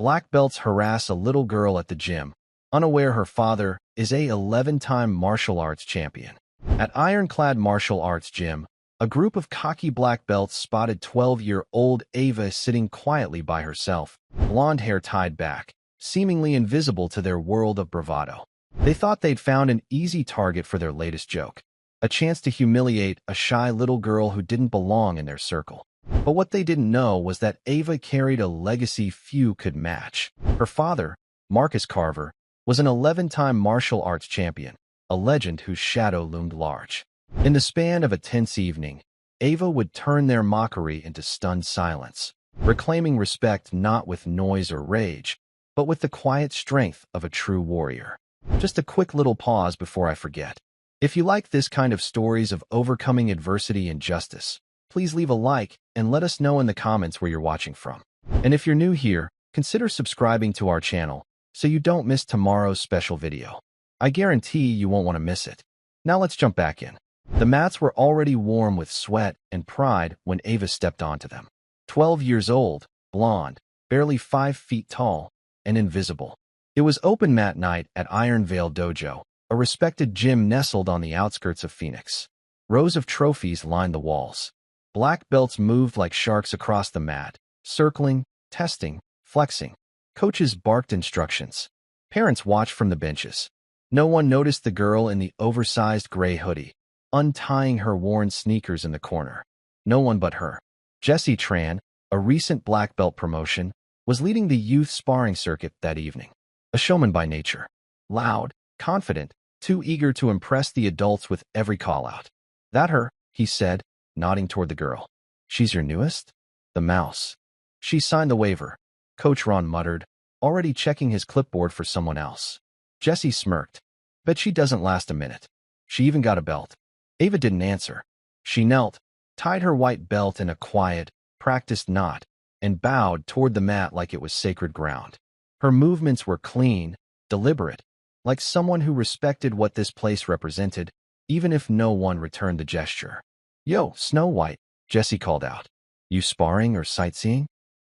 Black belts harass a little girl at the gym, unaware her father is a 11-time martial arts champion. At Ironclad Martial Arts Gym, a group of cocky black belts spotted 12-year-old Ava sitting quietly by herself, blonde hair tied back, seemingly invisible to their world of bravado. They thought they'd found an easy target for their latest joke, a chance to humiliate a shy little girl who didn't belong in their circle. But what they didn't know was that Ava carried a legacy few could match. Her father, Marcus Carver, was an 11-time martial arts champion, a legend whose shadow loomed large. In the span of a tense evening, Ava would turn their mockery into stunned silence, reclaiming respect not with noise or rage, but with the quiet strength of a true warrior. Just a quick little pause before I forget. If you like this kind of stories of overcoming adversity and justice, please leave a like and let us know in the comments where you're watching from. And if you're new here, consider subscribing to our channel so you don't miss tomorrow's special video. I guarantee you won't want to miss it. Now let's jump back in. The mats were already warm with sweat and pride when Ava stepped onto them. 12 years old, blonde, barely 5 feet tall, and invisible. It was open mat night at Iron Veil Dojo, a respected gym nestled on the outskirts of Phoenix. Rows of trophies lined the walls. Black belts moved like sharks across the mat, circling, testing, flexing. Coaches barked instructions. Parents watched from the benches. No one noticed the girl in the oversized gray hoodie, untying her worn sneakers in the corner. No one but her. Jessie Tran, a recent black belt promotion, was leading the youth sparring circuit that evening. A showman by nature. Loud, confident, too eager to impress the adults with every call-out. "That her," he said, nodding toward the girl. "She's your newest?" "The mouse." "She signed the waiver," Coach Ron muttered, already checking his clipboard for someone else. Jessie smirked. "Bet she doesn't last a minute. She even got a belt." Ava didn't answer. She knelt, tied her white belt in a quiet, practiced knot, and bowed toward the mat like it was sacred ground. Her movements were clean, deliberate, like someone who respected what this place represented, even if no one returned the gesture. "Yo, Snow White," Jessie called out. "You sparring or sightseeing?"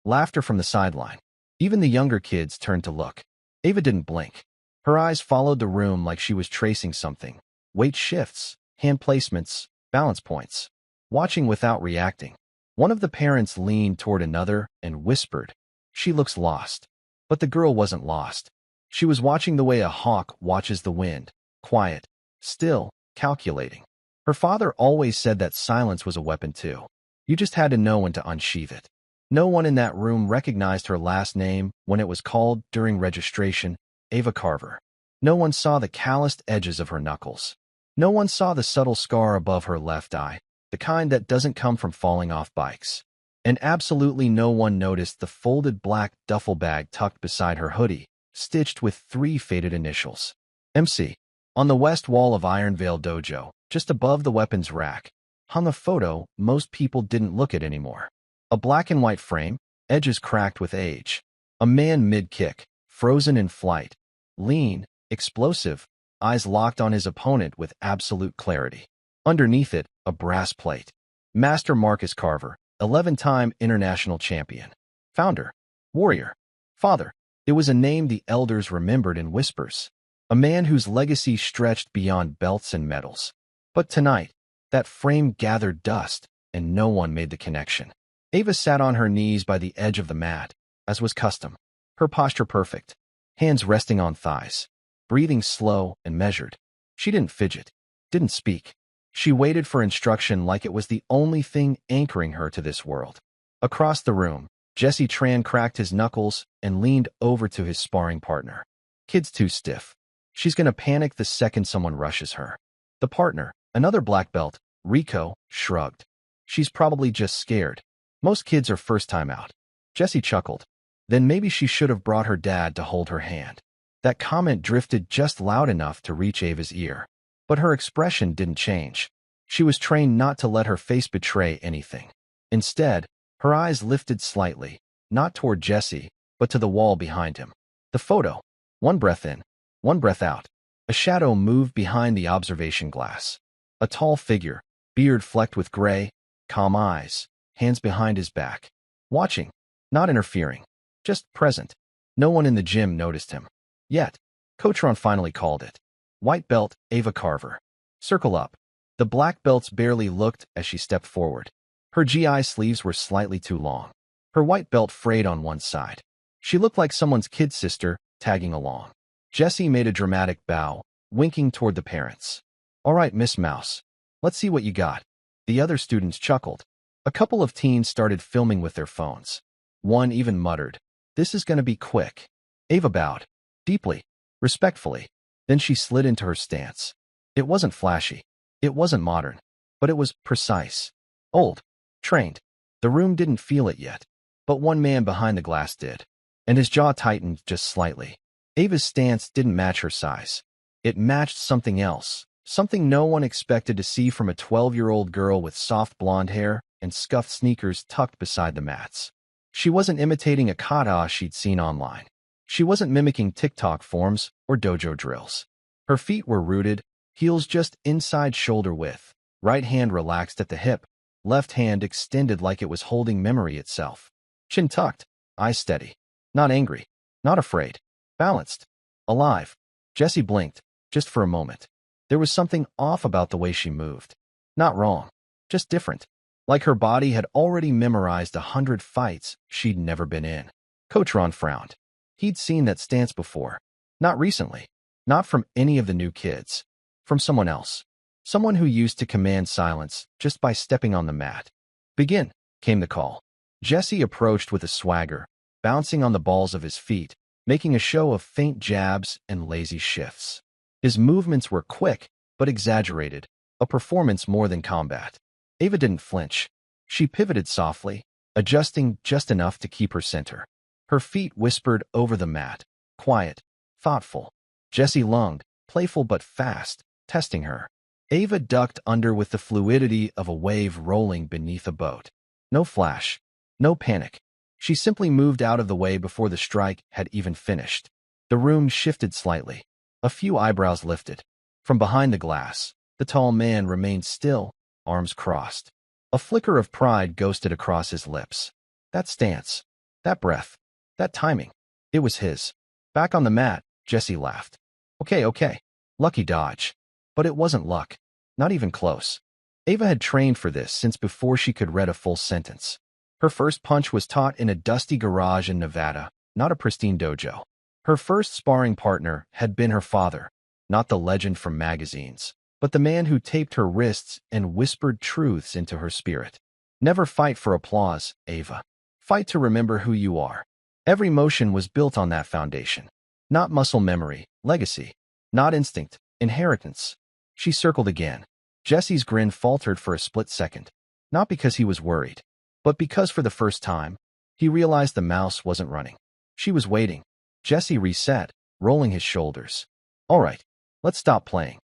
Laughter from the sideline. Even the younger kids turned to look. Ava didn't blink. Her eyes followed the room like she was tracing something. Weight shifts, hand placements, balance points. Watching without reacting. One of the parents leaned toward another and whispered, "She looks lost." But the girl wasn't lost. She was watching the way a hawk watches the wind, quiet, still, calculating. Her father always said that silence was a weapon too. You just had to know when to unsheath it. No one in that room recognized her last name when it was called during registration, Ava Carver. No one saw the calloused edges of her knuckles. No one saw the subtle scar above her left eye, the kind that doesn't come from falling off bikes. And absolutely no one noticed the folded black duffel bag tucked beside her hoodie, stitched with 3 faded initials. MC. On the west wall of Iron Veil Dojo, just above the weapons rack, hung a photo most people didn't look at anymore. A black and white frame, edges cracked with age. A man mid-kick, frozen in flight. Lean, explosive, eyes locked on his opponent with absolute clarity. Underneath it, a brass plate. Master Marcus Carver, 11-time international champion. Founder. Warrior. Father. It was a name the elders remembered in whispers. A man whose legacy stretched beyond belts and medals. But tonight, that frame gathered dust, and no one made the connection. Ava sat on her knees by the edge of the mat, as was custom. Her posture perfect. Hands resting on thighs. Breathing slow and measured. She didn't fidget. Didn't speak. She waited for instruction like it was the only thing anchoring her to this world. Across the room, Jessie Tran cracked his knuckles and leaned over to his sparring partner. "Kid's too stiff. She's gonna panic the second someone rushes her." The partner, another black belt, Rico, shrugged. "She's probably just scared. Most kids are first time out." Jessie chuckled. Then maybe she should have brought her dad to hold her hand. That comment drifted just loud enough to reach Ava's ear. But her expression didn't change. She was trained not to let her face betray anything. Instead, her eyes lifted slightly, not toward Jessie, but to the wall behind him. The photo. One breath in, one breath out. A shadow moved behind the observation glass. A tall figure, beard flecked with gray, calm eyes, hands behind his back. Watching, not interfering, just present. No one in the gym noticed him. Yet, Coach Ron finally called it. White belt, Ava Carver. Circle up. The black belts barely looked as she stepped forward. Her GI sleeves were slightly too long. Her white belt frayed on one side. She looked like someone's kid sister tagging along. Jessie made a dramatic bow, winking toward the parents. All right, Miss Mouse. Let's see what you got. The other students chuckled. A couple of teens started filming with their phones. One even muttered, "This is going to be quick." Ava bowed, deeply, respectfully. Then she slid into her stance. It wasn't flashy. It wasn't modern. But it was precise. Old. Trained. The room didn't feel it yet. But one man behind the glass did. And his jaw tightened just slightly. Ava's stance didn't match her size. It matched something else. Something no one expected to see from a 12-year-old girl with soft blonde hair and scuffed sneakers tucked beside the mats. She wasn't imitating a kata she'd seen online. She wasn't mimicking TikTok forms or dojo drills. Her feet were rooted, heels just inside shoulder width, right hand relaxed at the hip, left hand extended like it was holding memory itself. Chin tucked, eyes steady. Not angry, not afraid. Balanced. Alive. Jessie blinked, just for a moment. There was something off about the way she moved. Not wrong, just different. Like her body had already memorized 100 fights she'd never been in. Coach Ron frowned. He'd seen that stance before. Not recently. Not from any of the new kids. From someone else. Someone who used to command silence just by stepping on the mat. Begin, came the call. Jessie approached with a swagger, bouncing on the balls of his feet, making a show of faint jabs and lazy shifts. His movements were quick, but exaggerated, a performance more than combat. Ava didn't flinch. She pivoted softly, adjusting just enough to keep her center. Her feet whispered over the mat, quiet, thoughtful. Jessie lunged, playful but fast, testing her. Ava ducked under with the fluidity of a wave rolling beneath a boat. No flash, no panic. She simply moved out of the way before the strike had even finished. The room shifted slightly. A few eyebrows lifted. From behind the glass, the tall man remained still, arms crossed. A flicker of pride ghosted across his lips. That stance, that breath, that timing. It was his. Back on the mat, Jessie laughed. Okay. Lucky dodge. But it wasn't luck. Not even close. Ava had trained for this since before she could read a full sentence. Her first punch was taught in a dusty garage in Nevada, not a pristine dojo. Her first sparring partner had been her father, not the legend from magazines, but the man who taped her wrists and whispered truths into her spirit. Never fight for applause, Ava. Fight to remember who you are. Every motion was built on that foundation. Not muscle memory, legacy. Not instinct, inheritance. She circled again. Jessie's grin faltered for a split second. Not because he was worried, but because for the first time, he realized the mouse wasn't running. She was waiting. Jessie reset, rolling his shoulders. All right, let's stop playing.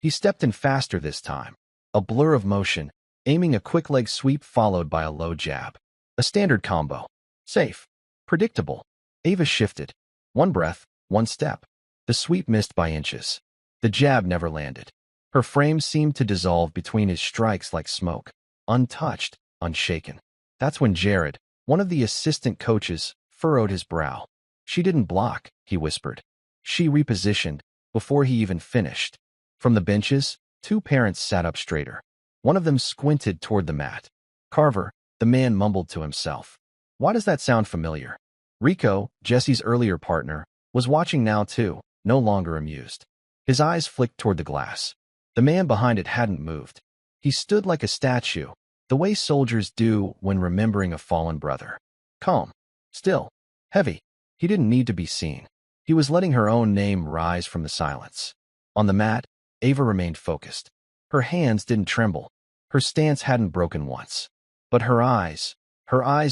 He stepped in faster this time. A blur of motion, aiming a quick leg sweep followed by a low jab. A standard combo. Safe. Predictable. Ava shifted. One breath, one step. The sweep missed by inches. The jab never landed. Her frame seemed to dissolve between his strikes like smoke. Untouched, unshaken. That's when Jared, one of the assistant coaches, furrowed his brow. She didn't block, he whispered. She repositioned, before he even finished. From the benches, two parents sat up straighter. One of them squinted toward the mat. Carver, the man mumbled to himself. Why does that sound familiar? Rico, Jessie's earlier partner, was watching now too, no longer amused. His eyes flicked toward the glass. The man behind it hadn't moved. He stood like a statue, the way soldiers do when remembering a fallen brother. Calm. Still. Heavy. He didn't need to be seen. He was letting her own name rise from the silence. On the mat, Ava remained focused. Her hands didn't tremble. Her stance hadn't broken once. But her eyes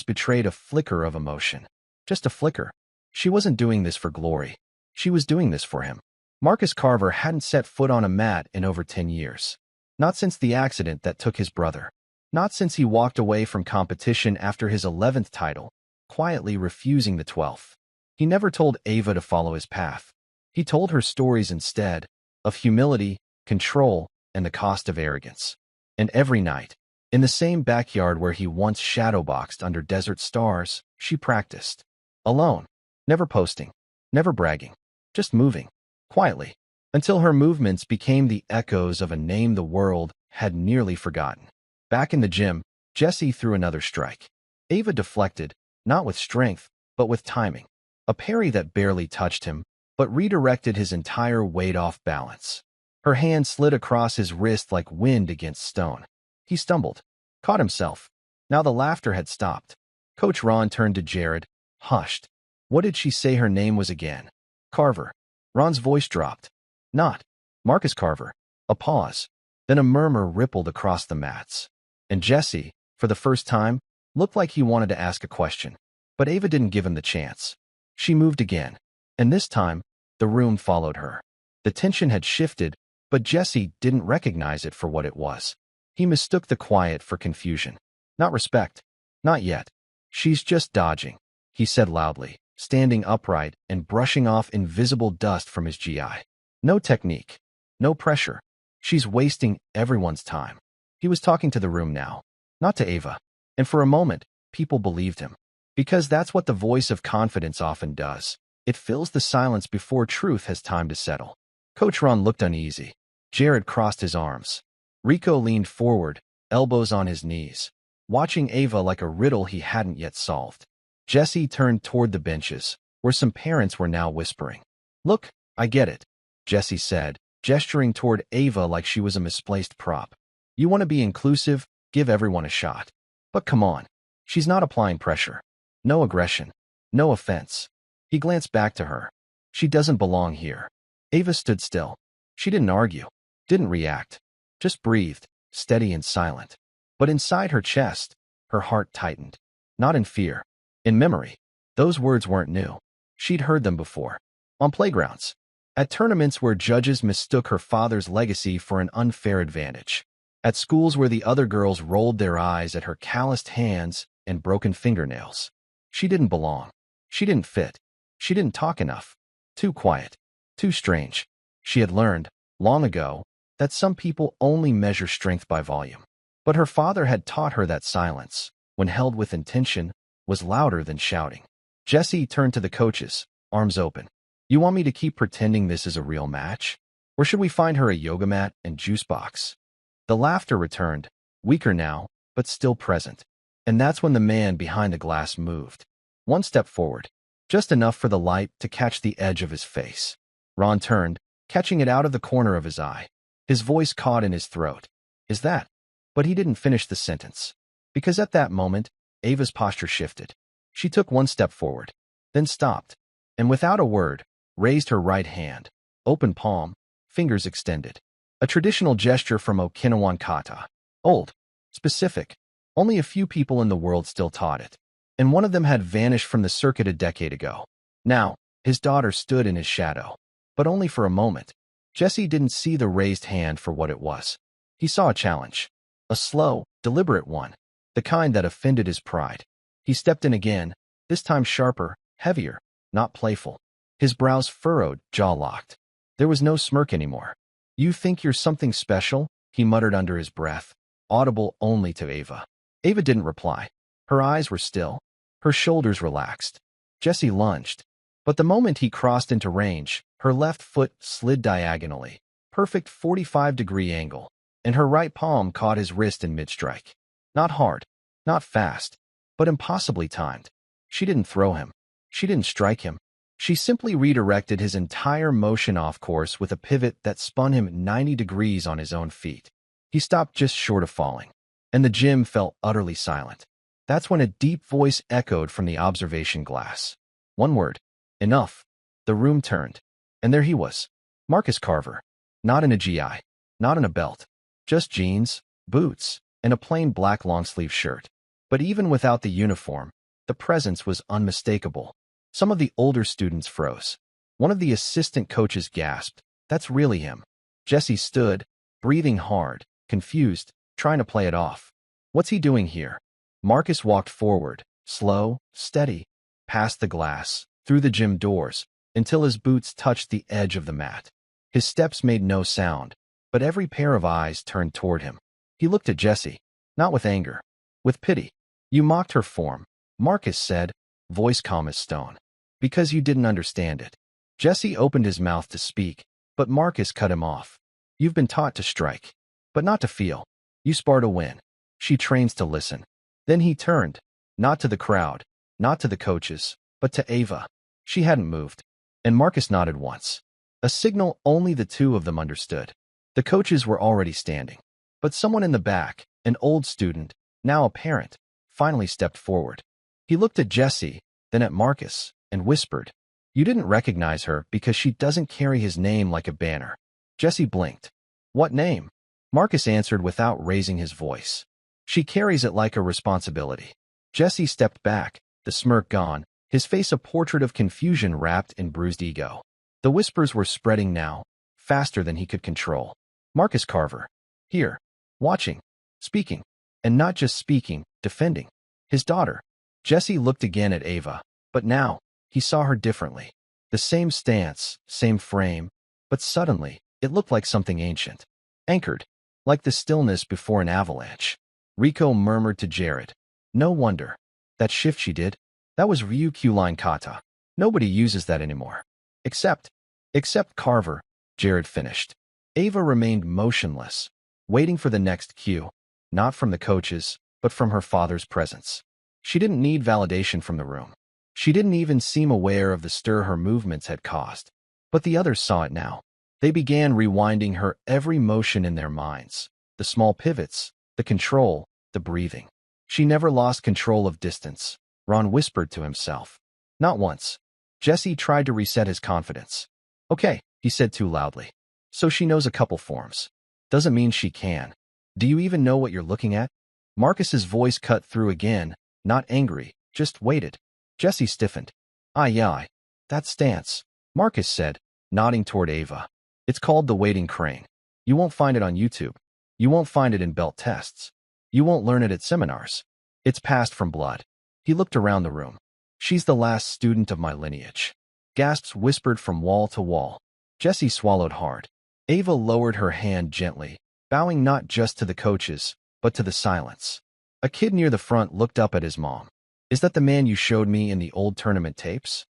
betrayed a flicker of emotion. Just a flicker. She wasn't doing this for glory. She was doing this for him. Marcus Carver hadn't set foot on a mat in over 10 years. Not since the accident that took his brother. Not since he walked away from competition after his 11th title, quietly refusing the 12th. He never told Ava to follow his path. He told her stories instead, of humility, control, and the cost of arrogance. And every night, in the same backyard where he once shadowboxed under desert stars, she practiced. Alone. Never posting, never bragging, just moving, quietly, until her movements became the echoes of a name the world had nearly forgotten. Back in the gym, Jesse threw another strike. Ava deflected, not with strength, but with timing. A parry that barely touched him, but redirected his entire weight off balance. Her hand slid across his wrist like wind against stone. He stumbled, caught himself. Now the laughter had stopped. Coach Ron turned to Jared, hushed. What did she say her name was again? Carver. Ron's voice dropped. Not Marcus Carver. A pause. Then a murmur rippled across the mats. And Jesse, for the first time, looked like he wanted to ask a question. But Ava didn't give him the chance. She moved again. And this time, the room followed her. The tension had shifted, but Jesse didn't recognize it for what it was. He mistook the quiet for confusion. Not respect. Not yet. She's just dodging, he said loudly, standing upright and brushing off invisible dust from his GI. No technique. No pressure. She's wasting everyone's time. He was talking to the room now, not to Ava. And for a moment, people believed him. Because that's what the voice of confidence often does. It fills the silence before truth has time to settle. Coach Ron looked uneasy. Jared crossed his arms. Rico leaned forward, elbows on his knees, watching Ava like a riddle he hadn't yet solved. Jesse turned toward the benches, where some parents were now whispering. Look, I get it, Jesse said, gesturing toward Ava like she was a misplaced prop. You want to be inclusive, give everyone a shot. But come on, she's not applying pressure. No aggression. No offense. He glanced back to her. She doesn't belong here. Ava stood still. She didn't argue, didn't react, just breathed, steady and silent. But inside her chest, her heart tightened. Not in fear, in memory. Those words weren't new. She'd heard them before. On playgrounds. At tournaments where judges mistook her father's legacy for an unfair advantage. At schools where the other girls rolled their eyes at her calloused hands and broken fingernails. She didn't belong. She didn't fit. She didn't talk enough. Too quiet. Too strange. She had learned, long ago, that some people only measure strength by volume. But her father had taught her that silence, when held with intention, was louder than shouting. Jesse turned to the coaches, arms open. You want me to keep pretending this is a real match? Or should we find her a yoga mat and juice box? The laughter returned, weaker now, but still present. And that's when the man behind the glass moved. One step forward, just enough for the light to catch the edge of his face. Ron turned, catching it out of the corner of his eye. His voice caught in his throat. Is that? But he didn't finish the sentence. Because at that moment, Ava's posture shifted. She took one step forward, then stopped, and without a word, raised her right hand, open palm, fingers extended. A traditional gesture from Okinawan kata. Old, specific. Only a few people in the world still taught it. And one of them had vanished from the circuit a decade ago. Now, his daughter stood in his shadow. But only for a moment. Jesse didn't see the raised hand for what it was. He saw a challenge. A slow, deliberate one. The kind that offended his pride. He stepped in again, this time sharper, heavier, not playful. His brows furrowed, jaw locked. There was no smirk anymore. You think you're something special? He muttered under his breath, audible only to Ava. Ava didn't reply. Her eyes were still. Her shoulders relaxed. Jesse lunged. But the moment he crossed into range, her left foot slid diagonally. Perfect 45-degree angle. And her right palm caught his wrist in mid-strike. Not hard, not fast, but impossibly timed. She didn't throw him. She didn't strike him. She simply redirected his entire motion off course with a pivot that spun him 90 degrees on his own feet. He stopped just short of falling, and the gym fell utterly silent. That's when a deep voice echoed from the observation glass. One word. Enough. The room turned, and there he was. Marcus Carver. Not in a GI. Not in a belt. Just jeans, boots, and a plain black long-sleeve shirt. But even without the uniform, the presence was unmistakable. Some of the older students froze. One of the assistant coaches gasped. That's really him. Jesse stood, breathing hard, confused, trying to play it off. What's he doing here? Marcus walked forward, slow, steady, past the glass, through the gym doors, until his boots touched the edge of the mat. His steps made no sound, but every pair of eyes turned toward him. He looked at Jesse, not with anger, with pity. You mocked her form, Marcus said, voice calm as stone. Because you didn't understand it. Jesse opened his mouth to speak, but Marcus cut him off. You've been taught to strike, but not to feel. You spar to win. She trains to listen. Then he turned, not to the crowd, not to the coaches, but to Ava. She hadn't moved, and Marcus nodded once. A signal only the two of them understood. The coaches were already standing, but someone in the back, an old student, now a parent, finally stepped forward. He looked at Jesse, then at Marcus, and whispered, "You didn't recognize her because she doesn't carry his name like a banner." Jesse blinked. "What name?" Marcus answered without raising his voice. "She carries it like a responsibility." Jesse stepped back, the smirk gone, his face a portrait of confusion wrapped in bruised ego. The whispers were spreading now, faster than he could control. Marcus Carver. Here. Watching. Speaking. And not just speaking, defending. His daughter. Jesse looked again at Ava, but now, he saw her differently. The same stance, same frame, but suddenly, it looked like something ancient. Anchored. Like the stillness before an avalanche. Rico murmured to Jared. "No wonder. That shift she did, that was Ryukyu line kata. Nobody uses that anymore. Except Carver," Jared finished. Ava remained motionless, waiting for the next cue, not from the coaches, but from her father's presence. She didn't need validation from the room. She didn't even seem aware of the stir her movements had caused. But the others saw it now. They began rewinding her every motion in their minds. The small pivots, the control, the breathing. She never lost control of distance, Ron whispered to himself. Not once. Jesse tried to reset his confidence. "Okay," he said too loudly. "So she knows a couple forms. Doesn't mean she can. Do you even know what you're looking at?" Marcus's voice cut through again, not angry, just waited. Jesse stiffened. Yeah. That stance," Marcus said, nodding toward Ava. "It's called the waiting crane. You won't find it on YouTube. You won't find it in belt tests. You won't learn it at seminars. It's passed from blood." He looked around the room. "She's the last student of my lineage." Gasps whispered from wall to wall. Jesse swallowed hard. Ava lowered her hand gently, bowing not just to the coaches, but to the silence. A kid near the front looked up at his mom. "Is that the man you showed me in the old tournament tapes?"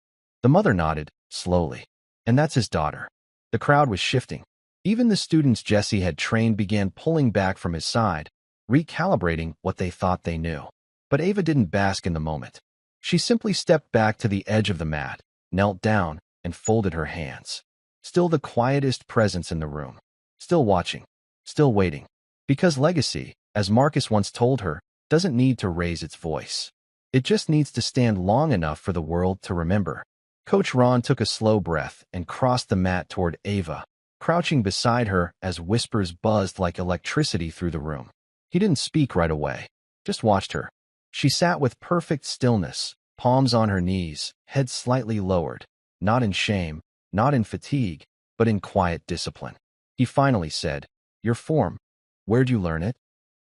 The mother nodded, slowly. "And that's his daughter." The crowd was shifting. Even the students Jesse had trained began pulling back from his side, recalibrating what they thought they knew. But Ava didn't bask in the moment. She simply stepped back to the edge of the mat, knelt down, and folded her hands. Still the quietest presence in the room. Still watching. Still waiting. Because legacy, as Marcus once told her, doesn't need to raise its voice. It just needs to stand long enough for the world to remember. Coach Ron took a slow breath and crossed the mat toward Ava, crouching beside her as whispers buzzed like electricity through the room. He didn't speak right away, just watched her. She sat with perfect stillness, palms on her knees, head slightly lowered, not in shame, not in fatigue, but in quiet discipline. He finally said, "Your form. Where'd you learn it?"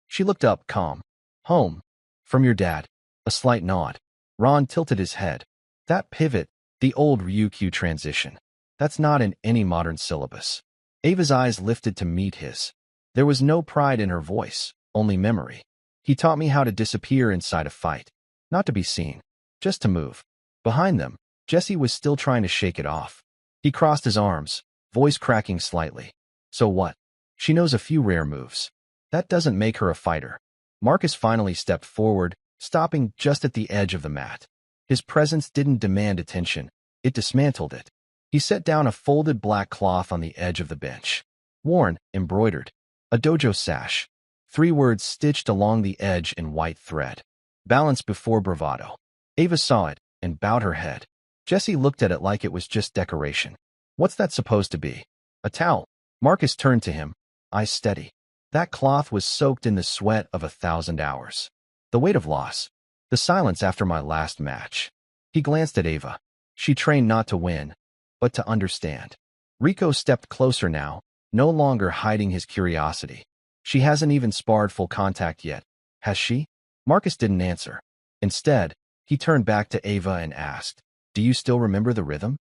She looked up, calm. "Home. From your dad." A slight nod. Ron tilted his head. "That pivot, the old Ryukyu transition. That's not in any modern syllabus." Ava's eyes lifted to meet his. There was no pride in her voice, only memory. "He taught me how to disappear inside a fight. Not to be seen, just to move." Behind them, Jesse was still trying to shake it off. He crossed his arms, voice cracking slightly. "So what? She knows a few rare moves. That doesn't make her a fighter." Marcus finally stepped forward, stopping just at the edge of the mat. His presence didn't demand attention, it dismantled it. He set down a folded black cloth on the edge of the bench. Worn, embroidered. A dojo sash. 3 words stitched along the edge in white thread. "Balance before bravado." Ava saw it and bowed her head. Jesse looked at it like it was just decoration. "What's that supposed to be?" "A towel." Marcus turned to him, eyes steady. That cloth was soaked in the sweat of 1,000 hours. The weight of loss. The silence after my last match. He glanced at Ava. She trained not to win, but to understand. Rico stepped closer now, no longer hiding his curiosity. "She hasn't even sparred full contact yet, has she?" Marcus didn't answer. Instead, he turned back to Ava and asked, "Do you still remember the rhythm?"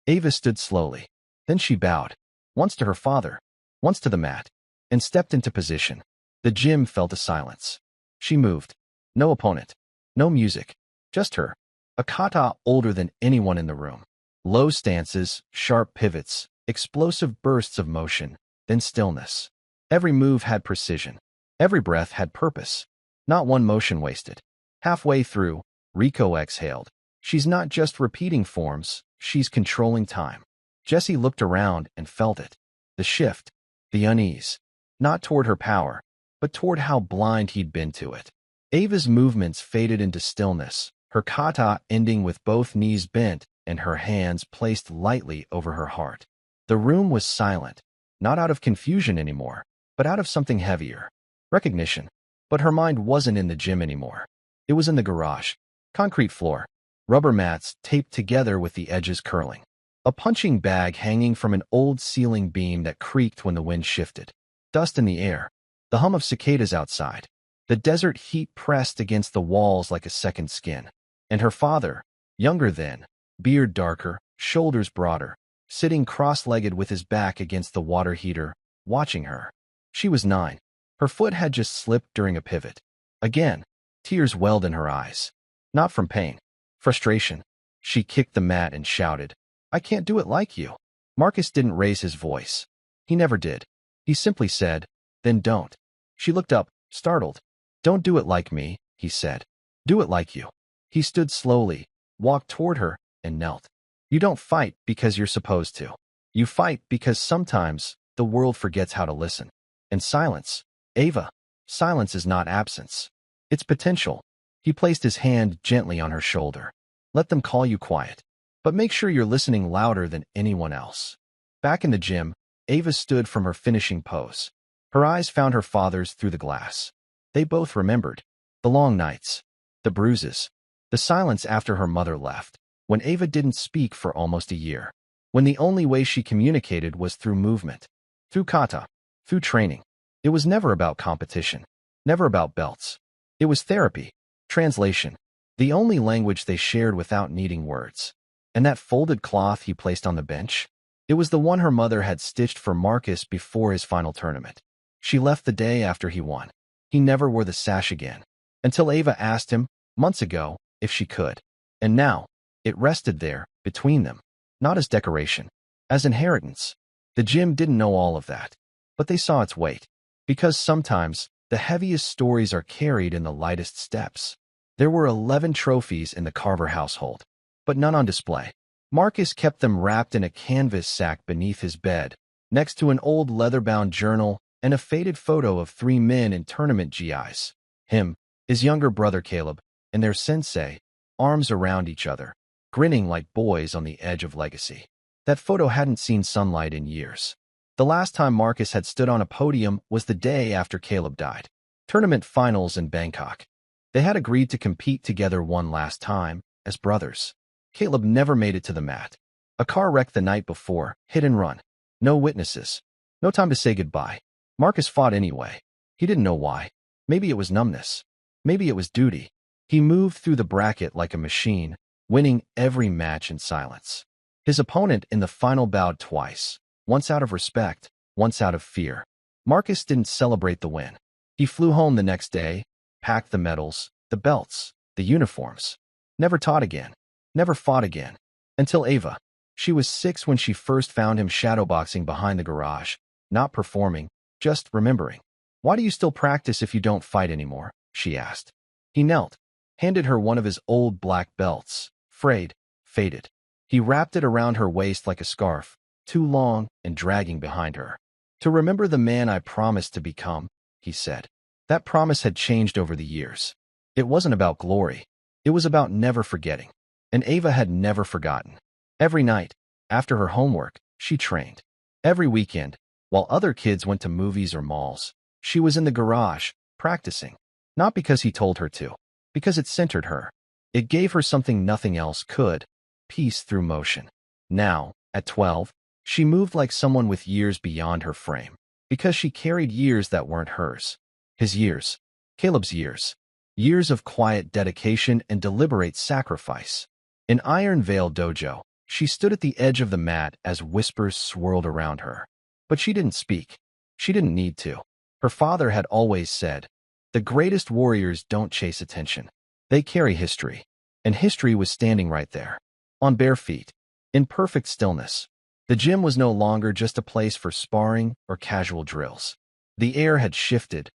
Ava stood slowly. Then she bowed, once to her father, once to the mat, and stepped into position. The gym felt a silence. She moved. No opponent. No music. Just her. A kata older than anyone in the room. Low stances, sharp pivots, explosive bursts of motion, then stillness. Every move had precision. Every breath had purpose. Not one motion wasted. Halfway through, Rico exhaled. She's not just repeating forms, she's controlling time. Jesse looked around and felt it. The shift, the unease. Not toward her power, but toward how blind he'd been to it. Ava's movements faded into stillness, her kata ending with both knees bent and her hands placed lightly over her heart. The room was silent, not out of confusion anymore, but out of something heavier. Recognition. But her mind wasn't in the gym anymore. It was in the garage. Concrete floor. Rubber mats taped together with the edges curling. A punching bag hanging from an old ceiling beam that creaked when the wind shifted. Dust in the air. The hum of cicadas outside. The desert heat pressed against the walls like a second skin. And her father, younger then, beard darker, shoulders broader, sitting cross-legged with his back against the water heater, watching her. She was 9. Her foot had just slipped during a pivot. Again, tears welled in her eyes. Not from pain. Frustration. She kicked the mat and shouted, "I can't do it like you." Marcus didn't raise his voice. He never did. He simply said, "Then don't." She looked up, startled. "Don't do it like me," he said. "Do it like you." He stood slowly, walked toward her, and knelt. "You don't fight because you're supposed to. You fight because sometimes the world forgets how to listen." And silence. Ava, silence is not absence. It's potential. He placed his hand gently on her shoulder. "Let them call you quiet, but make sure you're listening louder than anyone else." Back in the gym, Ava stood from her finishing pose. Her eyes found her father's through the glass. They both remembered. The long nights. The bruises. The silence after her mother left. When Ava didn't speak for almost a year. When the only way she communicated was through movement. Through kata. Through training. It was never about competition. Never about belts. It was therapy. Translation. The only language they shared without needing words. And that folded cloth he placed on the bench? It was the one her mother had stitched for Marcus before his final tournament. She left the day after he won. He never wore the sash again. Until Ava asked him, months ago, if she could. And now, it rested there, between them. Not as decoration. As inheritance. The gym didn't know all of that. But they saw its weight. Because sometimes, the heaviest stories are carried in the lightest steps. There were 11 trophies in the Carver household, but none on display. Marcus kept them wrapped in a canvas sack beneath his bed, next to an old leather-bound journal and a faded photo of 3 men in tournament GIs. Him, his younger brother Caleb, and their sensei, arms around each other, grinning like boys on the edge of legacy. That photo hadn't seen sunlight in years. The last time Marcus had stood on a podium was the day after Caleb died. Tournament finals in Bangkok. They had agreed to compete together one last time, as brothers. Caleb never made it to the mat. A car wreck the night before, hit and run. No witnesses. No time to say goodbye. Marcus fought anyway. He didn't know why. Maybe it was numbness. Maybe it was duty. He moved through the bracket like a machine, winning every match in silence. His opponent in the final bowed twice, once out of respect, once out of fear. Marcus didn't celebrate the win. He flew home the next day, packed the medals, the belts, the uniforms. Never taught again. Never fought again. Until Ava. She was 6 when she first found him shadowboxing behind the garage, not performing, just remembering. "Why do you still practice if you don't fight anymore?" she asked. He knelt, handed her one of his old black belts, frayed, faded. He wrapped it around her waist like a scarf, too long and dragging behind her. "To remember the man I promised to become," he said. That promise had changed over the years. It wasn't about glory. It was about never forgetting. And Ava had never forgotten. Every night, after her homework, she trained. Every weekend, while other kids went to movies or malls, she was in the garage, practicing. Not because he told her to, because it centered her. It gave her something nothing else could, peace through motion. Now, at 12, she moved like someone with years beyond her frame, because she carried years that weren't hers. His years. Caleb's years. Years of quiet dedication and deliberate sacrifice. In Iron Veil Dojo, she stood at the edge of the mat as whispers swirled around her. But she didn't speak. She didn't need to. Her father had always said, "The greatest warriors don't chase attention. They carry history." and history was standing right there, on bare feet, in perfect stillness. The gym was no longer just a place for sparring or casual drills. The air had shifted,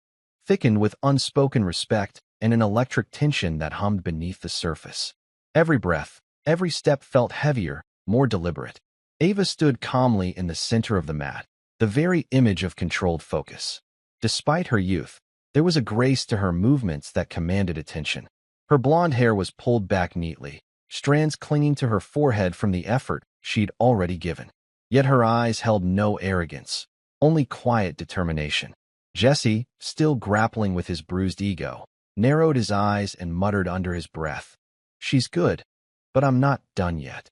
thickened with unspoken respect and an electric tension that hummed beneath the surface. Every breath, every step felt heavier, more deliberate. Ava stood calmly in the center of the mat, the very image of controlled focus. Despite her youth, there was a grace to her movements that commanded attention. Her blonde hair was pulled back neatly, strands clinging to her forehead from the effort she'd already given. Yet her eyes held no arrogance, only quiet determination. Jesse, still grappling with his bruised ego, narrowed his eyes and muttered under his breath, "She's good, but I'm not done yet."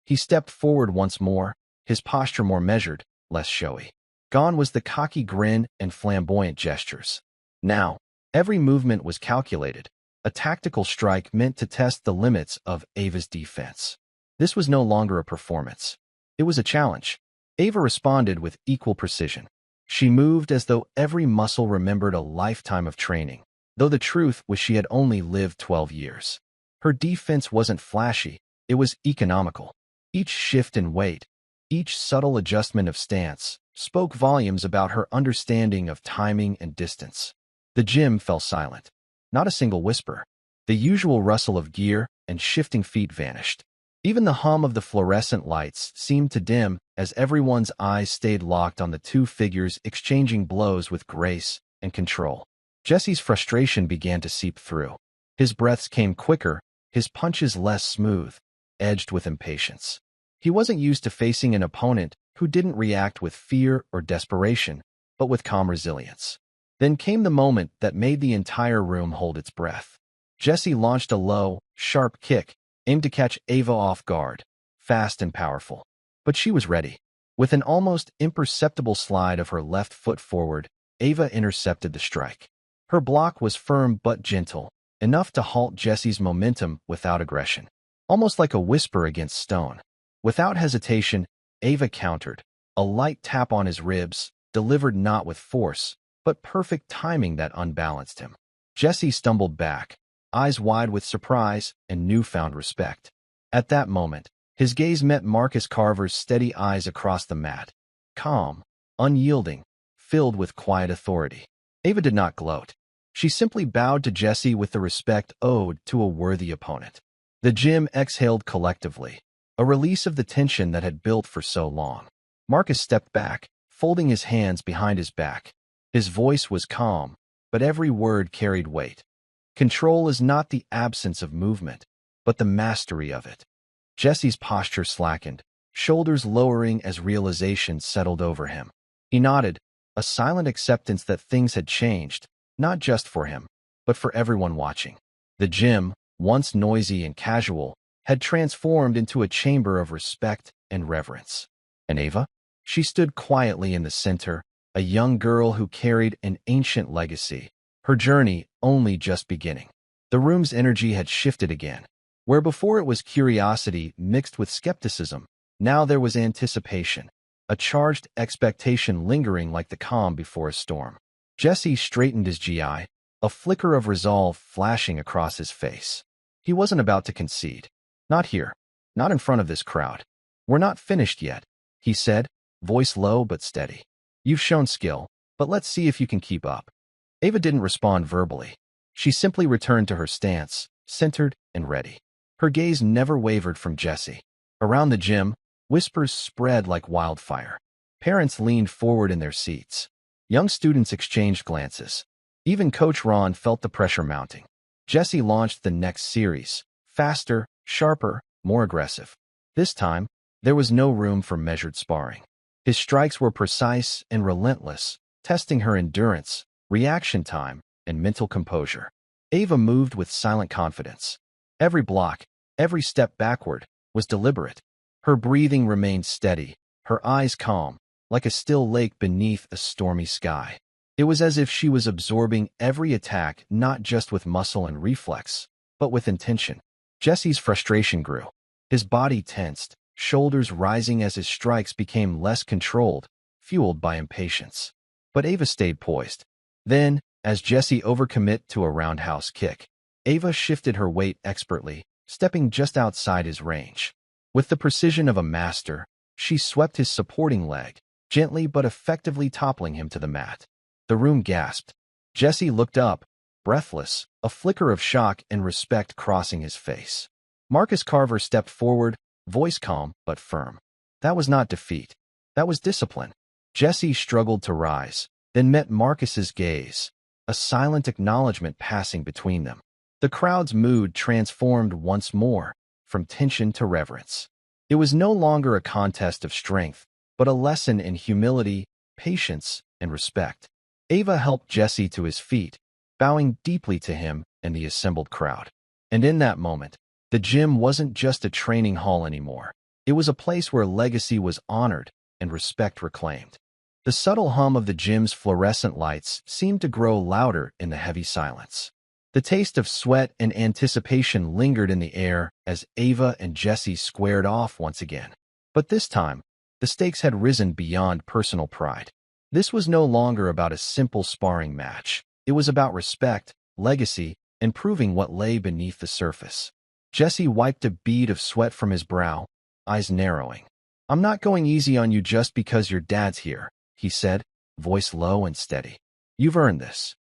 He stepped forward once more, his posture more measured, less showy. Gone was the cocky grin and flamboyant gestures. Now, every movement was calculated, a tactical strike meant to test the limits of Ava's defense. This was no longer a performance. It was a challenge. Ava responded with equal precision. She moved as though every muscle remembered a lifetime of training, though the truth was she had only lived 12 years. Her defense wasn't flashy, it was economical. Each shift in weight, each subtle adjustment of stance, spoke volumes about her understanding of timing and distance. The gym fell silent. Not a single whisper. The usual rustle of gear and shifting feet vanished. Even the hum of the fluorescent lights seemed to dim as everyone's eyes stayed locked on the two figures exchanging blows with grace and control. Jesse's frustration began to seep through. His breaths came quicker, his punches less smooth, edged with impatience. He wasn't used to facing an opponent who didn't react with fear or desperation, but with calm resilience. Then came the moment that made the entire room hold its breath. Jesse launched a low, sharp kick, aimed to catch Ava off guard, fast and powerful. But she was ready. With an almost imperceptible slide of her left foot forward, Ava intercepted the strike. Her block was firm but gentle, enough to halt Jesse's momentum without aggression. Almost like a whisper against stone. Without hesitation, Ava countered, a light tap on his ribs, delivered not with force, but perfect timing that unbalanced him. Jesse stumbled back, eyes wide with surprise and newfound respect. At that moment, his gaze met Marcus Carver's steady eyes across the mat, calm, unyielding, filled with quiet authority. Ava did not gloat. She simply bowed to Jesse with the respect owed to a worthy opponent. The gym exhaled collectively, a release of the tension that had built for so long. Marcus stepped back, folding his hands behind his back. His voice was calm, but every word carried weight. Control is not the absence of movement, but the mastery of it. Jesse's posture slackened, shoulders lowering as realization settled over him. He nodded, a silent acceptance that things had changed, not just for him, but for everyone watching. The gym, once noisy and casual, had transformed into a chamber of respect and reverence. And Ava? She stood quietly in the center, a young girl who carried an ancient legacy, her journey only just beginning. The room's energy had shifted again. Where before it was curiosity mixed with skepticism, now there was anticipation, a charged expectation lingering like the calm before a storm. Jesse straightened his GI, a flicker of resolve flashing across his face. He wasn't about to concede. Not here. Not in front of this crowd. "We're not finished yet," he said, voice low but steady. "You've shown skill, but let's see if you can keep up." Ava didn't respond verbally. She simply returned to her stance, centered and ready. Her gaze never wavered from Jesse. Around the gym, whispers spread like wildfire. Parents leaned forward in their seats. Young students exchanged glances. Even Coach Ron felt the pressure mounting. Jesse launched the next series, faster, sharper, more aggressive. This time, there was no room for measured sparring. His strikes were precise and relentless, testing her endurance, reaction time, and mental composure. Ava moved with silent confidence. Every block, every step backward, was deliberate. Her breathing remained steady, her eyes calm, like a still lake beneath a stormy sky. It was as if she was absorbing every attack not just with muscle and reflex, but with intention. Jesse's frustration grew. His body tensed, shoulders rising as his strikes became less controlled, fueled by impatience. But Ava stayed poised. Then, as Jesse overcommit to a roundhouse kick, Ava shifted her weight expertly, stepping just outside his range. With the precision of a master, she swept his supporting leg, gently but effectively toppling him to the mat. The room gasped. Jesse looked up, breathless, a flicker of shock and respect crossing his face. Marcus Carver stepped forward, voice calm but firm. That was not defeat. That was discipline. Jesse struggled to rise, then met Marcus's gaze, a silent acknowledgement passing between them. The crowd's mood transformed once more, from tension to reverence. It was no longer a contest of strength, but a lesson in humility, patience, and respect. Ava helped Jesse to his feet, bowing deeply to him and the assembled crowd. And in that moment, the gym wasn't just a training hall anymore. It was a place where legacy was honored and respect reclaimed. The subtle hum of the gym's fluorescent lights seemed to grow louder in the heavy silence. The taste of sweat and anticipation lingered in the air as Ava and Jesse squared off once again. But this time, the stakes had risen beyond personal pride. This was no longer about a simple sparring match. It was about respect, legacy, and proving what lay beneath the surface. Jesse wiped a bead of sweat from his brow, eyes narrowing. "I'm not going easy on you just because your dad's here," he said, voice low and steady. "You've earned this."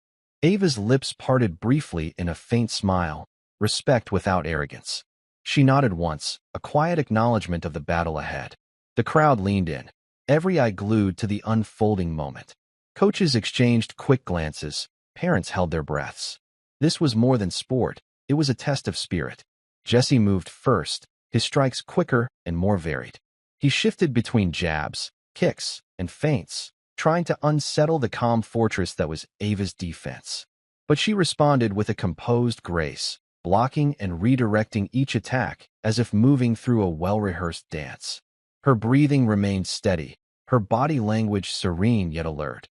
Ava's lips parted briefly in a faint smile, respect without arrogance. She nodded once, a quiet acknowledgement of the battle ahead. The crowd leaned in, every eye glued to the unfolding moment. Coaches exchanged quick glances, parents held their breaths. This was more than sport, it was a test of spirit. Jesse moved first, his strikes quicker and more varied. He shifted between jabs, kicks, and feints, trying to unsettle the calm fortress that was Ava's defense. But she responded with a composed grace, blocking and redirecting each attack as if moving through a well-rehearsed dance. Her breathing remained steady, her body language serene yet alert.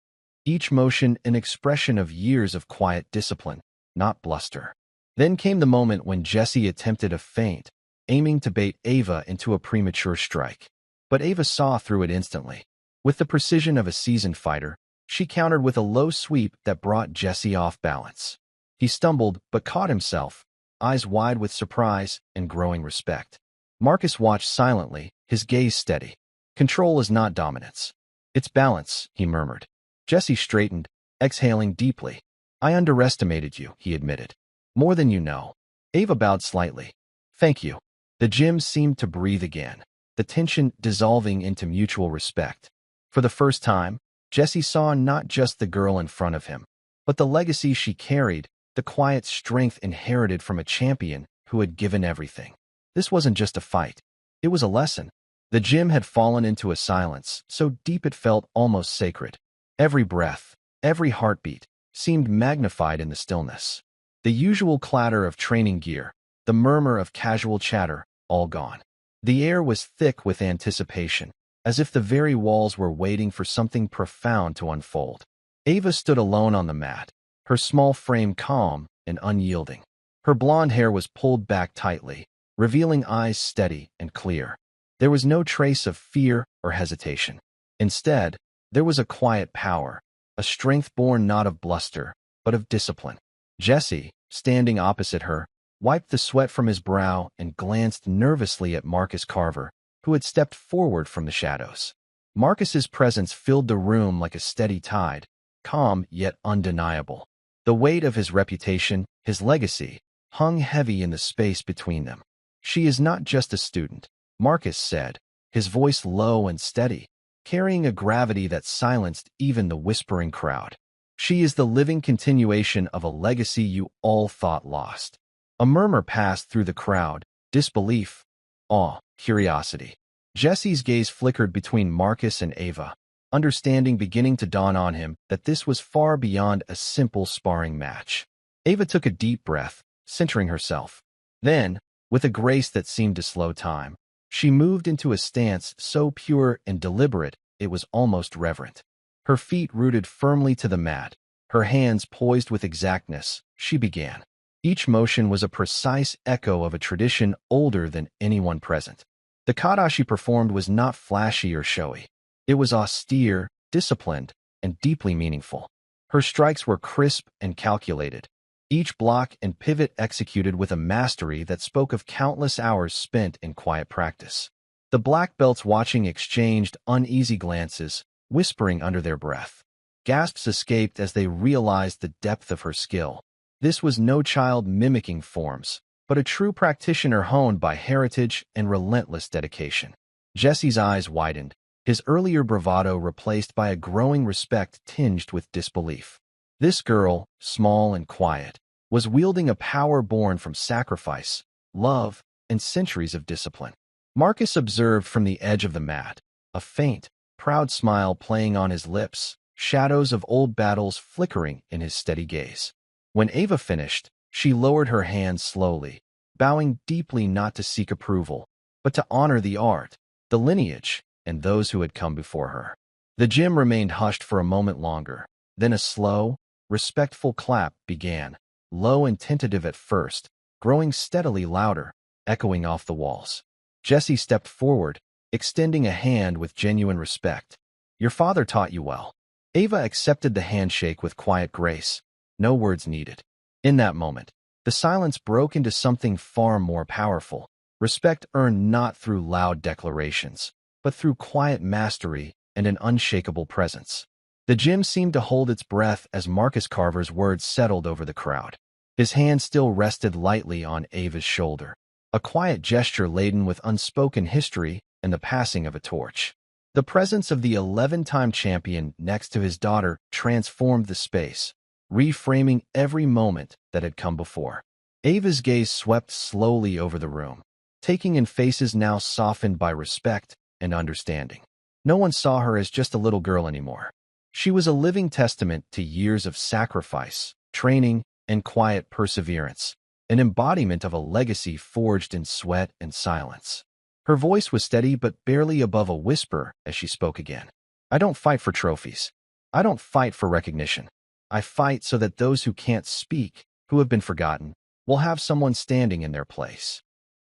Each motion an expression of years of quiet discipline, not bluster. Then came the moment when Jesse attempted a feint, aiming to bait Ava into a premature strike. But Ava saw through it instantly. With the precision of a seasoned fighter, she countered with a low sweep that brought Jesse off balance. He stumbled but caught himself, eyes wide with surprise and growing respect. Marcus watched silently, his gaze steady. "Control is not dominance. It's balance," he murmured. Jesse straightened, exhaling deeply. "I underestimated you," he admitted. "More than you know." Ava bowed slightly. "Thank you." The gym seemed to breathe again, the tension dissolving into mutual respect. For the first time, Jesse saw not just the girl in front of him, but the legacy she carried, the quiet strength inherited from a champion who had given everything. This wasn't just a fight. It was a lesson. The gym had fallen into a silence, so deep it felt almost sacred. Every breath, every heartbeat, seemed magnified in the stillness. The usual clatter of training gear, the murmur of casual chatter, all gone. The air was thick with anticipation, as if the very walls were waiting for something profound to unfold. Ava stood alone on the mat, her small frame calm and unyielding. Her blonde hair was pulled back tightly, revealing eyes steady and clear. There was no trace of fear or hesitation. Instead, there was a quiet power, a strength born not of bluster, but of discipline. Jesse, standing opposite her, wiped the sweat from his brow and glanced nervously at Marcus Carver, who had stepped forward from the shadows. Marcus's presence filled the room like a steady tide, calm yet undeniable. The weight of his reputation, his legacy, hung heavy in the space between them. "She is not just a student," Marcus said, his voice low and steady, carrying a gravity that silenced even the whispering crowd. "She is the living continuation of a legacy you all thought lost." A murmur passed through the crowd, disbelief, awe, curiosity. Jesse's gaze flickered between Marcus and Ava, understanding beginning to dawn on him that this was far beyond a simple sparring match. Ava took a deep breath, centering herself. Then, with a grace that seemed to slow time, she moved into a stance so pure and deliberate it was almost reverent. Her feet rooted firmly to the mat, her hands poised with exactness, she began. Each motion was a precise echo of a tradition older than anyone present. The kata she performed was not flashy or showy. It was austere, disciplined, and deeply meaningful. Her strikes were crisp and calculated, each block and pivot executed with a mastery that spoke of countless hours spent in quiet practice. The black belts watching exchanged uneasy glances, whispering under their breath. Gasps escaped as they realized the depth of her skill. This was no child mimicking forms, but a true practitioner honed by heritage and relentless dedication. Jesse's eyes widened, his earlier bravado replaced by a growing respect tinged with disbelief. This girl, small and quiet, was wielding a power born from sacrifice, love, and centuries of discipline. Marcus observed from the edge of the mat, a faint, proud smile playing on his lips, shadows of old battles flickering in his steady gaze. When Ava finished, she lowered her hands slowly, bowing deeply not to seek approval, but to honor the art, the lineage, and those who had come before her. The gym remained hushed for a moment longer. Then a slow, respectful clap began, low and tentative at first, growing steadily louder, echoing off the walls. Jesse stepped forward, extending a hand with genuine respect. "Your father taught you well." Ava accepted the handshake with quiet grace, no words needed. In that moment, the silence broke into something far more powerful, respect earned not through loud declarations, but through quiet mastery and an unshakable presence. The gym seemed to hold its breath as Marcus Carver's words settled over the crowd. His hand still rested lightly on Ava's shoulder, a quiet gesture laden with unspoken history and the passing of a torch. The presence of the 11-time champion next to his daughter transformed the space, reframing every moment that had come before. Ava's gaze swept slowly over the room, taking in faces now softened by respect and understanding. No one saw her as just a little girl anymore. She was a living testament to years of sacrifice, training, and quiet perseverance, an embodiment of a legacy forged in sweat and silence. Her voice was steady but barely above a whisper as she spoke again. "I don't fight for trophies. I don't fight for recognition. I fight so that those who can't speak, who have been forgotten, will have someone standing in their place."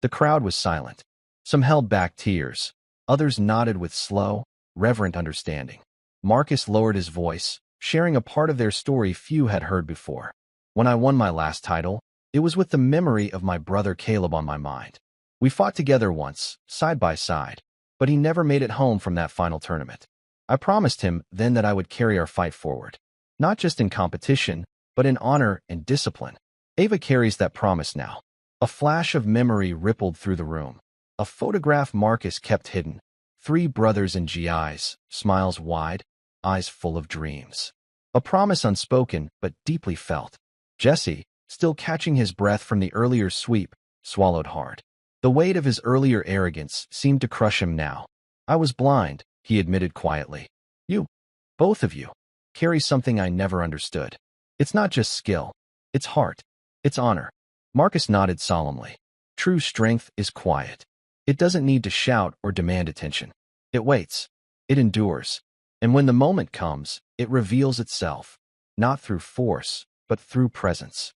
The crowd was silent. Some held back tears. Others nodded with slow, reverent understanding. Marcus lowered his voice, sharing a part of their story few had heard before. "When I won my last title, it was with the memory of my brother Caleb on my mind. We fought together once, side by side, but he never made it home from that final tournament. I promised him then that I would carry our fight forward, not just in competition, but in honor and discipline. Ava carries that promise now." A flash of memory rippled through the room. A photograph Marcus kept hidden. 3 brothers in GIs, smiles wide, eyes full of dreams. A promise unspoken, but deeply felt. Jesse, still catching his breath from the earlier sweep, swallowed hard. The weight of his earlier arrogance seemed to crush him now. "I was blind," he admitted quietly. "You, both of you, carry something I never understood. It's not just skill. It's heart. It's honor." Marcus nodded solemnly. True strength is quiet. It doesn't need to shout or demand attention. It waits. It endures. And when the moment comes, it reveals itself, not through force, but through presence.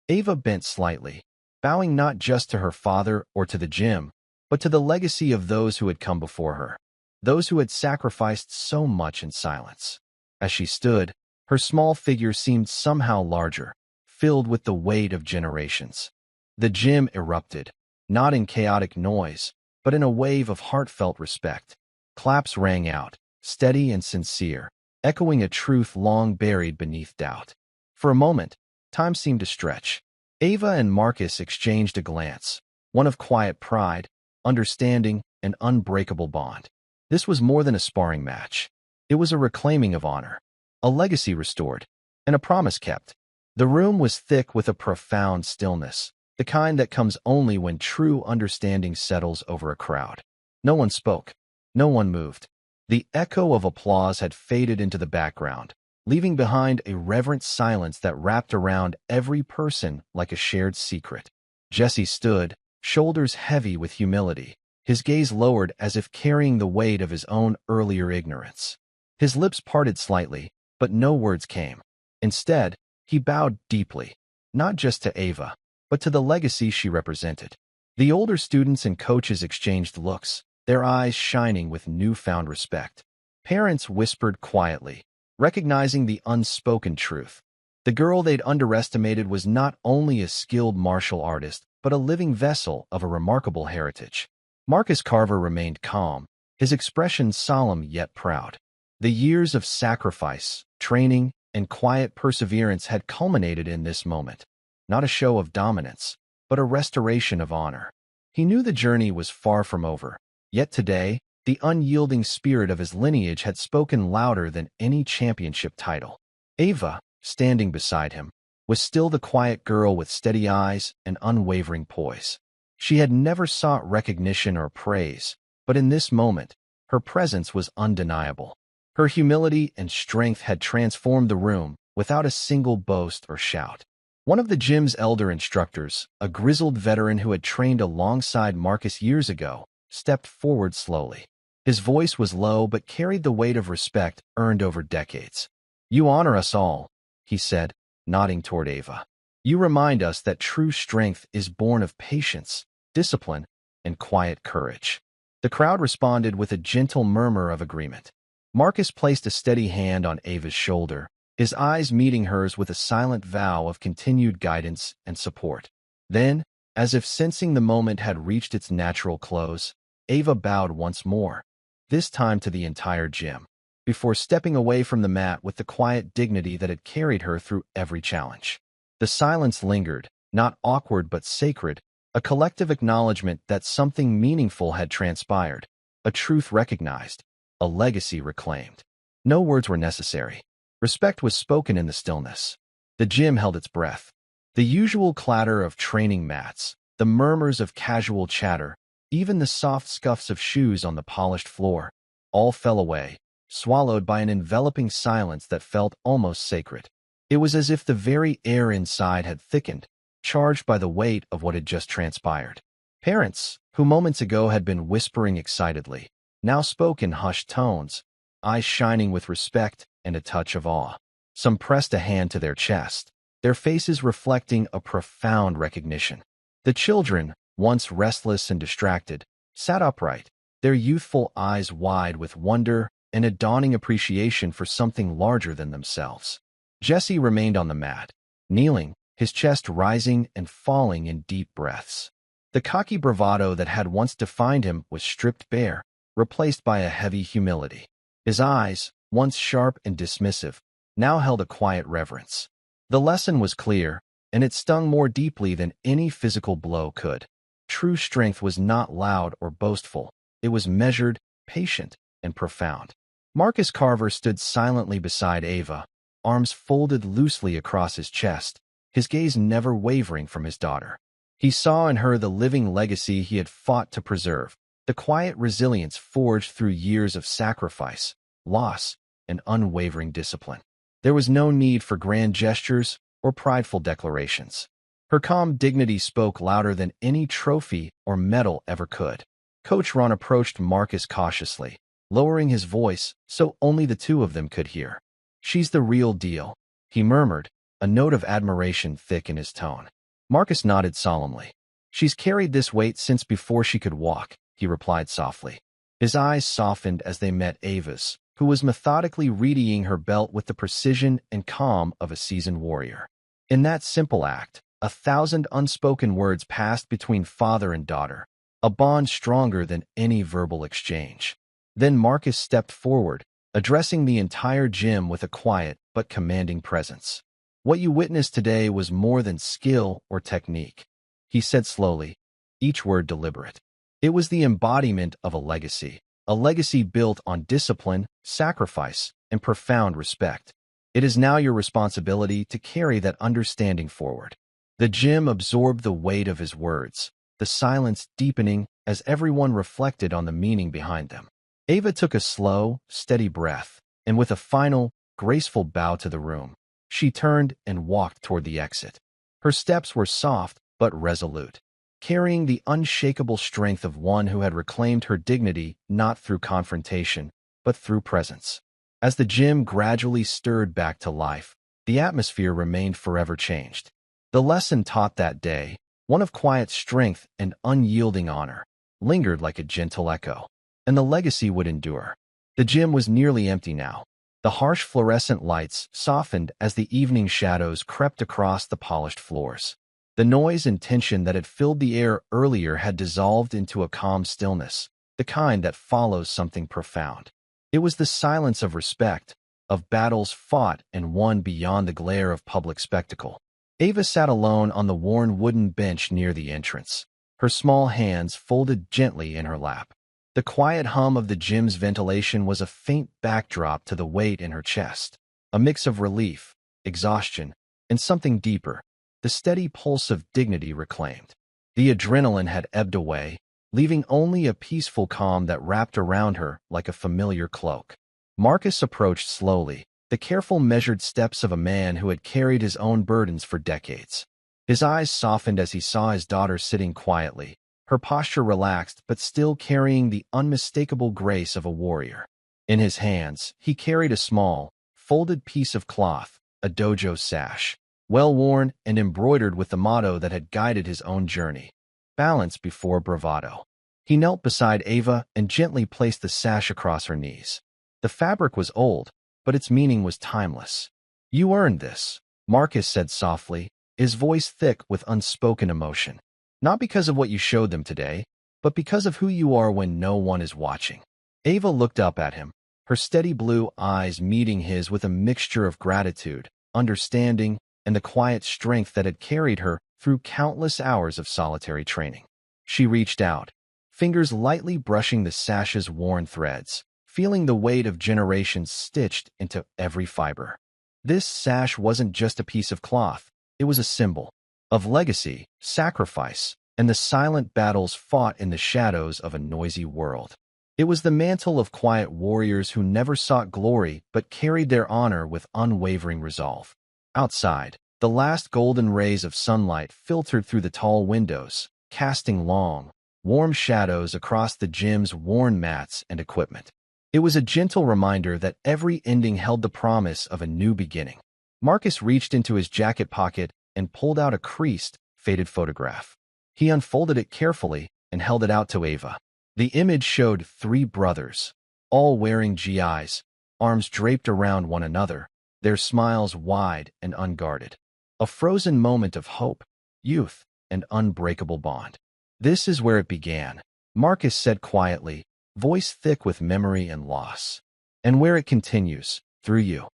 Ava bent slightly, bowing not just to her father or to the gym, but to the legacy of those who had come before her, those who had sacrificed so much in silence. As she stood, her small figure seemed somehow larger, filled with the weight of generations. The gym erupted, not in chaotic noise, but in a wave of heartfelt respect. Claps rang out, steady and sincere, echoing a truth long buried beneath doubt. For a moment, time seemed to stretch. Ava and Marcus exchanged a glance, one of quiet pride, understanding, and unbreakable bond. This was more than a sparring match. It was a reclaiming of honor, a legacy restored, and a promise kept. The room was thick with a profound stillness, the kind that comes only when true understanding settles over a crowd. No one spoke. No one moved. The echo of applause had faded into the background, leaving behind a reverent silence that wrapped around every person like a shared secret. Jesse stood, shoulders heavy with humility, his gaze lowered as if carrying the weight of his own earlier ignorance. His lips parted slightly, but no words came. Instead, he bowed deeply, not just to Ava, but to the legacy she represented. The older students and coaches exchanged looks, their eyes shining with newfound respect. Parents whispered quietly, recognizing the unspoken truth. The girl they'd underestimated was not only a skilled martial artist, but a living vessel of a remarkable heritage. Marcus Carver remained calm, his expression solemn yet proud. The years of sacrifice, training, and quiet perseverance had culminated in this moment. Not a show of dominance, but a restoration of honor. He knew the journey was far from over, yet today, the unyielding spirit of his lineage had spoken louder than any championship title. Ava, standing beside him, was still the quiet girl with steady eyes and unwavering poise. She had never sought recognition or praise, but in this moment, her presence was undeniable. Her humility and strength had transformed the room without a single boast or shout. One of the gym's elder instructors, a grizzled veteran who had trained alongside Marcus years ago, stepped forward slowly. His voice was low but carried the weight of respect earned over decades. "You honor us all," he said, nodding toward Ava. "You remind us that true strength is born of patience, discipline, and quiet courage." The crowd responded with a gentle murmur of agreement. Marcus placed a steady hand on Ava's shoulder, his eyes meeting hers with a silent vow of continued guidance and support. Then, as if sensing the moment had reached its natural close, Ava bowed once more, this time to the entire gym, before stepping away from the mat with the quiet dignity that had carried her through every challenge. The silence lingered, not awkward but sacred, a collective acknowledgement that something meaningful had transpired, a truth recognized, a legacy reclaimed. No words were necessary. Respect was spoken in the stillness. The gym held its breath. The usual clatter of training mats, the murmurs of casual chatter, even the soft scuffs of shoes on the polished floor, all fell away, swallowed by an enveloping silence that felt almost sacred. It was as if the very air inside had thickened, charged by the weight of what had just transpired. Parents, who moments ago had been whispering excitedly, now spoke in hushed tones, eyes shining with respect and a touch of awe. Some pressed a hand to their chest, their faces reflecting a profound recognition. The children, once restless and distracted, sat upright, their youthful eyes wide with wonder and a dawning appreciation for something larger than themselves. Jesse remained on the mat, kneeling, his chest rising and falling in deep breaths. The cocky bravado that had once defined him was stripped bare, replaced by a heavy humility. His eyes, once sharp and dismissive, now held a quiet reverence. The lesson was clear, and it stung more deeply than any physical blow could. True strength was not loud or boastful. It was measured, patient, and profound. Marcus Carver stood silently beside Ava, arms folded loosely across his chest, his gaze never wavering from his daughter. He saw in her the living legacy he had fought to preserve, the quiet resilience forged through years of sacrifice, loss, and unwavering discipline. There was no need for grand gestures or prideful declarations. Her calm dignity spoke louder than any trophy or medal ever could. Coach Ron approached Marcus cautiously, lowering his voice so only the two of them could hear. "She's the real deal," he murmured, a note of admiration thick in his tone. Marcus nodded solemnly. "She's carried this weight since before she could walk," he replied softly. His eyes softened as they met Ava's, who was methodically readying her belt with the precision and calm of a seasoned warrior. In that simple act, 1,000 unspoken words passed between father and daughter, a bond stronger than any verbal exchange. Then Marcus stepped forward, addressing the entire gym with a quiet but commanding presence. "What you witnessed today was more than skill or technique," he said slowly, each word deliberate. "It was the embodiment of a legacy built on discipline, sacrifice, and profound respect. It is now your responsibility to carry that understanding forward." The gym absorbed the weight of his words, the silence deepening as everyone reflected on the meaning behind them. Ava took a slow, steady breath, and with a final, graceful bow to the room, she turned and walked toward the exit. Her steps were soft but resolute, carrying the unshakable strength of one who had reclaimed her dignity not through confrontation, but through presence. As the gym gradually stirred back to life, the atmosphere remained forever changed. The lesson taught that day, one of quiet strength and unyielding honor, lingered like a gentle echo, and the legacy would endure. The gym was nearly empty now, The harsh fluorescent lights softened as the evening shadows crept across the polished floors. The noise and tension that had filled the air earlier had dissolved into a calm stillness, the kind that follows something profound. It was the silence of respect, of battles fought and won beyond the glare of public spectacle. Ava sat alone on the worn wooden bench near the entrance, her small hands folded gently in her lap. The quiet hum of the gym's ventilation was a faint backdrop to the weight in her chest, a mix of relief, exhaustion, and something deeper, the steady pulse of dignity reclaimed. The adrenaline had ebbed away, leaving only a peaceful calm that wrapped around her like a familiar cloak. Marcus approached slowly, the careful measured steps of a man who had carried his own burdens for decades. His eyes softened as he saw his daughter sitting quietly, her posture relaxed but still carrying the unmistakable grace of a warrior. In his hands, he carried a small, folded piece of cloth, a dojo sash, well-worn and embroidered with the motto that had guided his own journey: balance before bravado. He knelt beside Ava and gently placed the sash across her knees. The fabric was old, but its meaning was timeless. "You earned this," Marcus said softly, his voice thick with unspoken emotion. "Not because of what you showed them today, but because of who you are when no one is watching." Ava looked up at him, her steady blue eyes meeting his with a mixture of gratitude, understanding, and the quiet strength that had carried her through countless hours of solitary training. She reached out, fingers lightly brushing the sash's worn threads, feeling the weight of generations stitched into every fiber. This sash wasn't just a piece of cloth, it was a symbol of legacy, sacrifice, and the silent battles fought in the shadows of a noisy world. It was the mantle of quiet warriors who never sought glory but carried their honor with unwavering resolve. Outside, the last golden rays of sunlight filtered through the tall windows, casting long, warm shadows across the gym's worn mats and equipment. It was a gentle reminder that every ending held the promise of a new beginning. Marcus reached into his jacket pocket and pulled out a creased, faded photograph. He unfolded it carefully and held it out to Ava. The image showed three brothers, all wearing GIs, arms draped around one another, their smiles wide and unguarded. A frozen moment of hope, youth, and unbreakable bond. "This is where it began," Marcus said quietly, voice thick with memory and loss. "And where it continues, through you."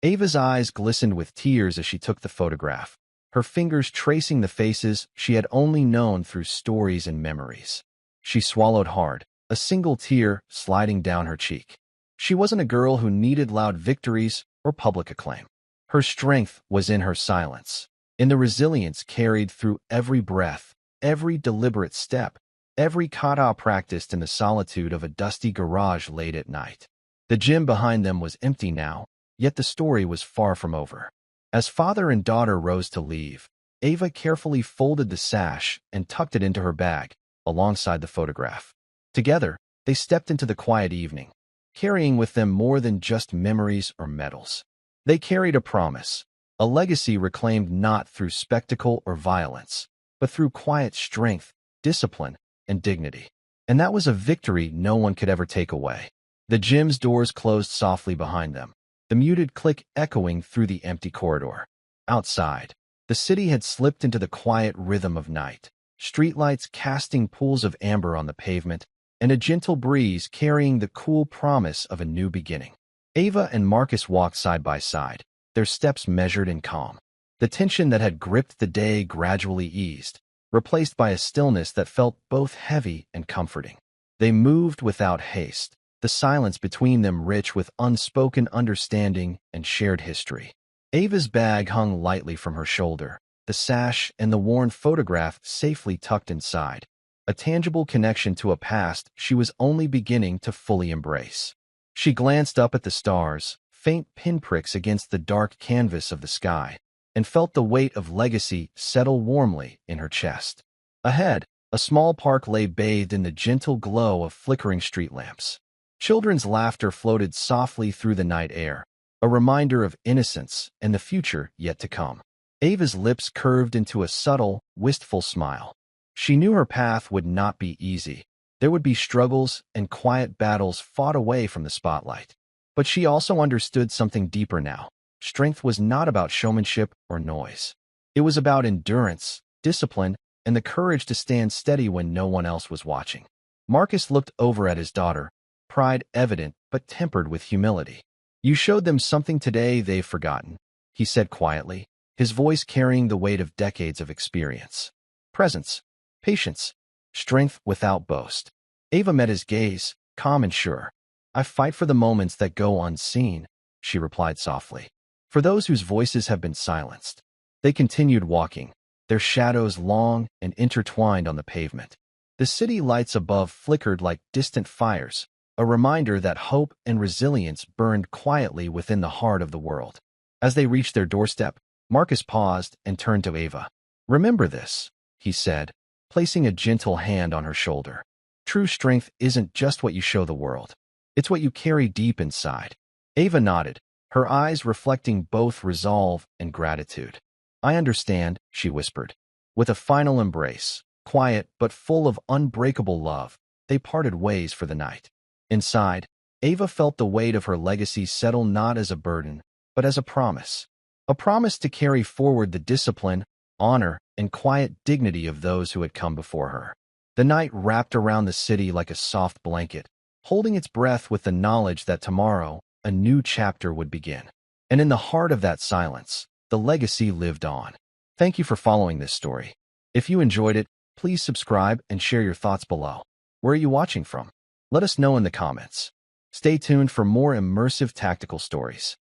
Ava's eyes glistened with tears as she took the photograph, her fingers tracing the faces she had only known through stories and memories. She swallowed hard, a single tear sliding down her cheek. She wasn't a girl who needed loud victories or public acclaim. Her strength was in her silence, in the resilience carried through every breath, every deliberate step, every kata practiced in the solitude of a dusty garage late at night. The gym behind them was empty now, yet the story was far from over. As father and daughter rose to leave, Ava carefully folded the sash and tucked it into her bag, alongside the photograph. Together, they stepped into the quiet evening, carrying with them more than just memories or medals. They carried a promise, a legacy reclaimed not through spectacle or violence, but through quiet strength, discipline, and dignity. And that was a victory no one could ever take away. The gym's doors closed softly behind them, the muted click echoing through the empty corridor. Outside, the city had slipped into the quiet rhythm of night, streetlights casting pools of amber on the pavement, and a gentle breeze carrying the cool promise of a new beginning. Ava and Marcus walked side by side, their steps measured and calm. The tension that had gripped the day gradually eased, replaced by a stillness that felt both heavy and comforting. They moved without haste, the silence between them rich with unspoken understanding and shared history. Ava's bag hung lightly from her shoulder, the sash and the worn photograph safely tucked inside, a tangible connection to a past she was only beginning to fully embrace. She glanced up at the stars, faint pinpricks against the dark canvas of the sky, and felt the weight of legacy settle warmly in her chest. Ahead, a small park lay bathed in the gentle glow of flickering street lamps. Children's laughter floated softly through the night air, a reminder of innocence and the future yet to come. Ava's lips curved into a subtle, wistful smile. She knew her path would not be easy. There would be struggles and quiet battles fought away from the spotlight. But she also understood something deeper now. Strength was not about showmanship or noise. It was about endurance, discipline, and the courage to stand steady when no one else was watching. Marcus looked over at his daughter, pride evident but tempered with humility. "You showed them something today they've forgotten," he said quietly, his voice carrying the weight of decades of experience. Presence, patience, strength without boast. Ava met his gaze, calm and sure. "I fight for the moments that go unseen," she replied softly. "For those whose voices have been silenced." They continued walking, their shadows long and intertwined on the pavement. The city lights above flickered like distant fires, a reminder that hope and resilience burned quietly within the heart of the world. As they reached their doorstep, Marcus paused and turned to Ava. "Remember this," he said, placing a gentle hand on her shoulder. "True strength isn't just what you show the world. It's what you carry deep inside." Ava nodded, her eyes reflecting both resolve and gratitude. "I understand," she whispered. With a final embrace, quiet but full of unbreakable love, they parted ways for the night. Inside, Ava felt the weight of her legacy settle not as a burden, but as a promise. A promise to carry forward the discipline, honor, and quiet dignity of those who had come before her. The night wrapped around the city like a soft blanket, holding its breath with the knowledge that tomorrow, a new chapter would begin. And in the heart of that silence, the legacy lived on. Thank you for following this story. If you enjoyed it, please subscribe and share your thoughts below. Where are you watching from? Let us know in the comments. Stay tuned for more immersive tactical stories.